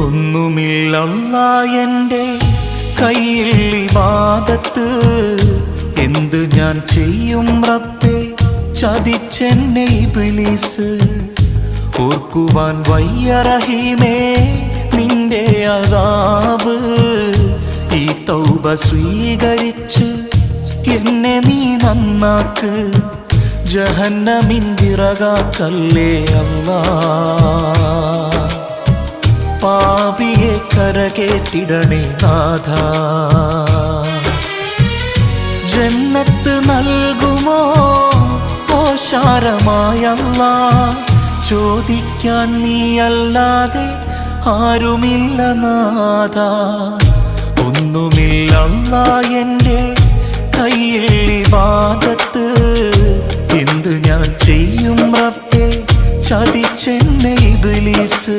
ഒന്നുമില്ല എൻ്റെ കയ്യിൽ ഇബാദത്ത്, എന്ത് ഞാൻ ചെയ്യും റബ്ബേ ചതിച്ചെന്നെ ഇബ്ലീസ്. ഓർക്കുവാൻ വയ്യ റഹീമേ നിന്റെ അദാബ്, ഈ തൗബ സ്വീകരിച്ച് എന്നെ നീ നന്നാക്ക്, ജഹന്നമിന്തിറകാക്കല്ലേ അല്ലാ. പാപിയെ കരകേറ്റിടണേ നാഥാ, ജന്നത്ത് നൽകുമോ ഓശാരമായല്ലാ. ചോദിക്കാൻ നീയല്ലാതെ ആരുമില്ല നാഥാ. ഒന്നുമില്ല എൻ്റെ കയ്യിൽ ഇബാദത്ത്, എന്ത് ഞാൻ ചെയ്യും റബ്ബേ ചതിച്ചെന്നെ ഇബ്ലീസ്.